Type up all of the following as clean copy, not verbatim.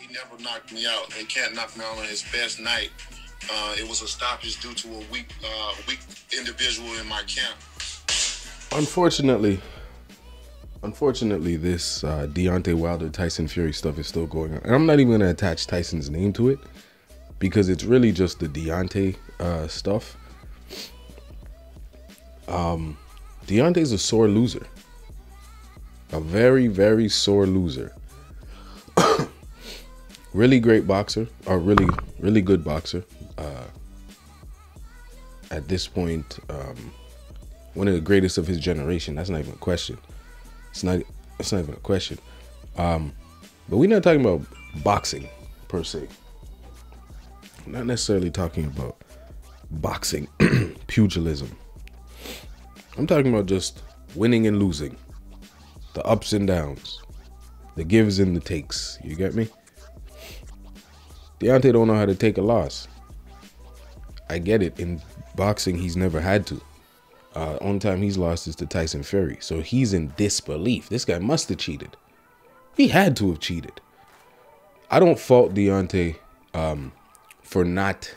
He never knocked me out and can't knock me out on his best night. It was a stoppage due to a weak individual in my camp. Unfortunately, this Deontay Wilder Tyson Fury stuff is still going on, and I'm not even gonna attach Tyson's name to it because it's really just the Deontay stuff. Deontay's a sore loser, a very, very sore loser. Really great boxer, or really, really good boxer. At this point, one of the greatest of his generation. That's not even a question. It's not even a question. But we're not talking about boxing per se. I'm not necessarily talking about boxing, pugilism. I'm talking about just winning and losing, the ups and downs, the gives and the takes. You get me? Deontay don't know how to take a loss. I get it. In boxing, he's never had to. Only time he's lost is to Tyson Fury. So he's in disbelief. This guy must have cheated. He had to have cheated. I don't fault Deontay for not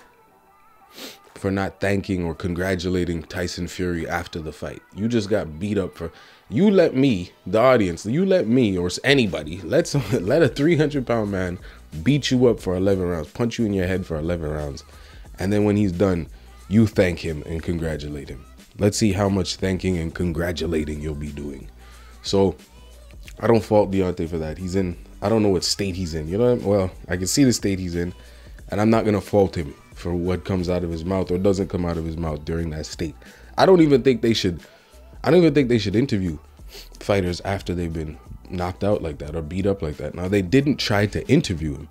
thanking or congratulating Tyson Fury after the fight. You just got beat up for... You let me, the audience, you let me or anybody, let a 300-pound man beat you up for 11 rounds, punch you in your head for 11 rounds, and then when he's done, you thank him and congratulate him. Let's see how much thanking and congratulating you'll be doing. So I don't fault Deontay for that. He's in, I don't know what state he's in. You know what? Well, I can see the state he's in, and I'm not going to fault him for what comes out of his mouth or doesn't come out of his mouth during that state. I don't even think they should interview fighters after they've been knocked out like that or beat up like that. Now, they didn't try to interview him,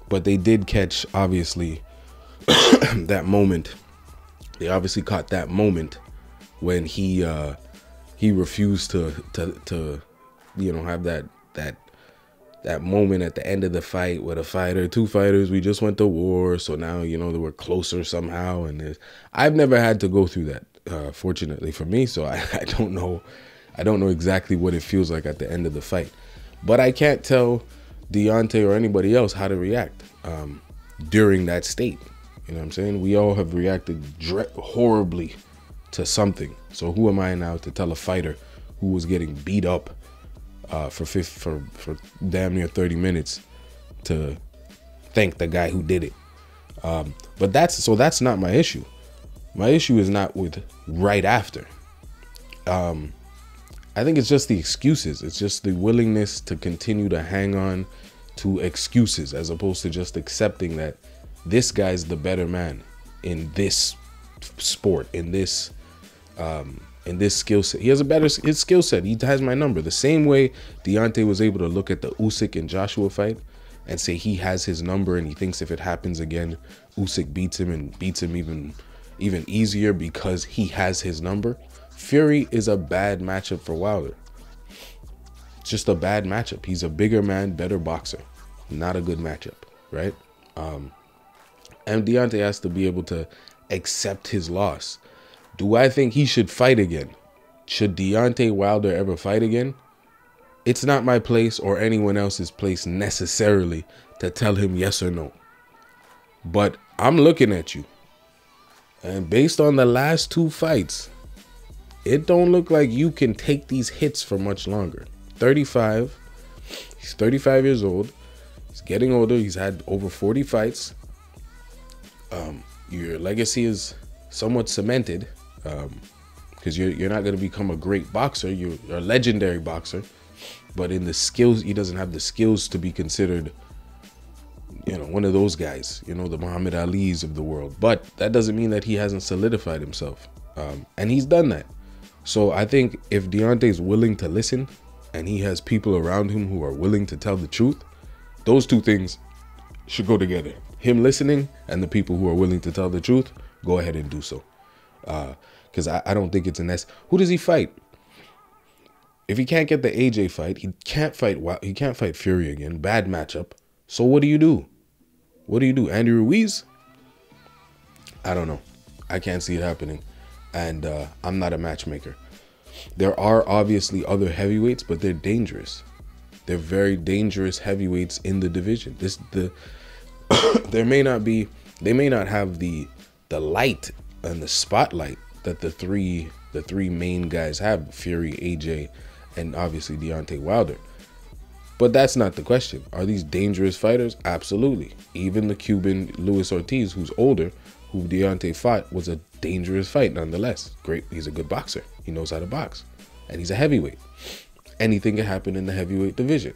but they did catch, obviously, that moment. They obviously caught that moment when he refused to have that moment at the end of the fight with two fighters, we just went to war, so now they were closer somehow. And I've never had to go through that, fortunately for me, so I don't know exactly what it feels like at the end of the fight. But I can't tell Deontay or anybody else how to react during that state. You know what I'm saying? We all have reacted horribly to something. So who am I now to tell a fighter who was getting beat up for damn near 30 minutes to thank the guy who did it? But that's not my issue. My issue is not with right after. I think it's just the excuses. It's just the willingness to continue to hang on to excuses as opposed to just accepting that this guy's the better man in this sport, in this skill set. He has his skill set. He has my number. The same way Deontay was able to look at the Usyk and Joshua fight and say he has his number, and he thinks if it happens again, Usyk beats him and beats him even easier because he has his number. Fury is a bad matchup for Wilder. It's just a bad matchup. He's a bigger man, better boxer. Not a good matchup, right? And Deontay has to be able to accept his loss. Do I think he should fight again? Should Deontay Wilder ever fight again? It's not my place or anyone else's place necessarily to tell him yes or no. But I'm looking at you. And based on the last two fights, it don't look like you can take these hits for much longer. 35. He's 35 years old. He's getting older. He's had over 40 fights. Your legacy is somewhat cemented because you're not going to become a great boxer. You're a legendary boxer, but in the skills, he doesn't have the skills to be considered, one of those guys, the Muhammad Ali's of the world. But that doesn't mean that he hasn't solidified himself, and he's done that. So I think if Deontay's willing to listen and he has people around him who are willing to tell the truth, those two things should go together. Him listening and the people who are willing to tell the truth, go ahead and do so. Because I don't think it's a mess. Who does he fight? If he can't get the AJ fight, he can't fight Fury again. Bad matchup. So what do you do? What do you do? Andy Ruiz? I don't know. I can't see it happening. And I'm not a matchmaker. There are obviously other heavyweights, but they're dangerous. They're very dangerous heavyweights in the division. They may not have the light and the spotlight that the three main guys have, Fury, AJ, and obviously Deontay Wilder. But that's not the question. Are these dangerous fighters? Absolutely. Even the Cuban Luis Ortiz, who's older, who Deontay fought, was a dangerous fight nonetheless. Great. He's a good boxer. He knows how to box. And he's a heavyweight. Anything can happen in the heavyweight division.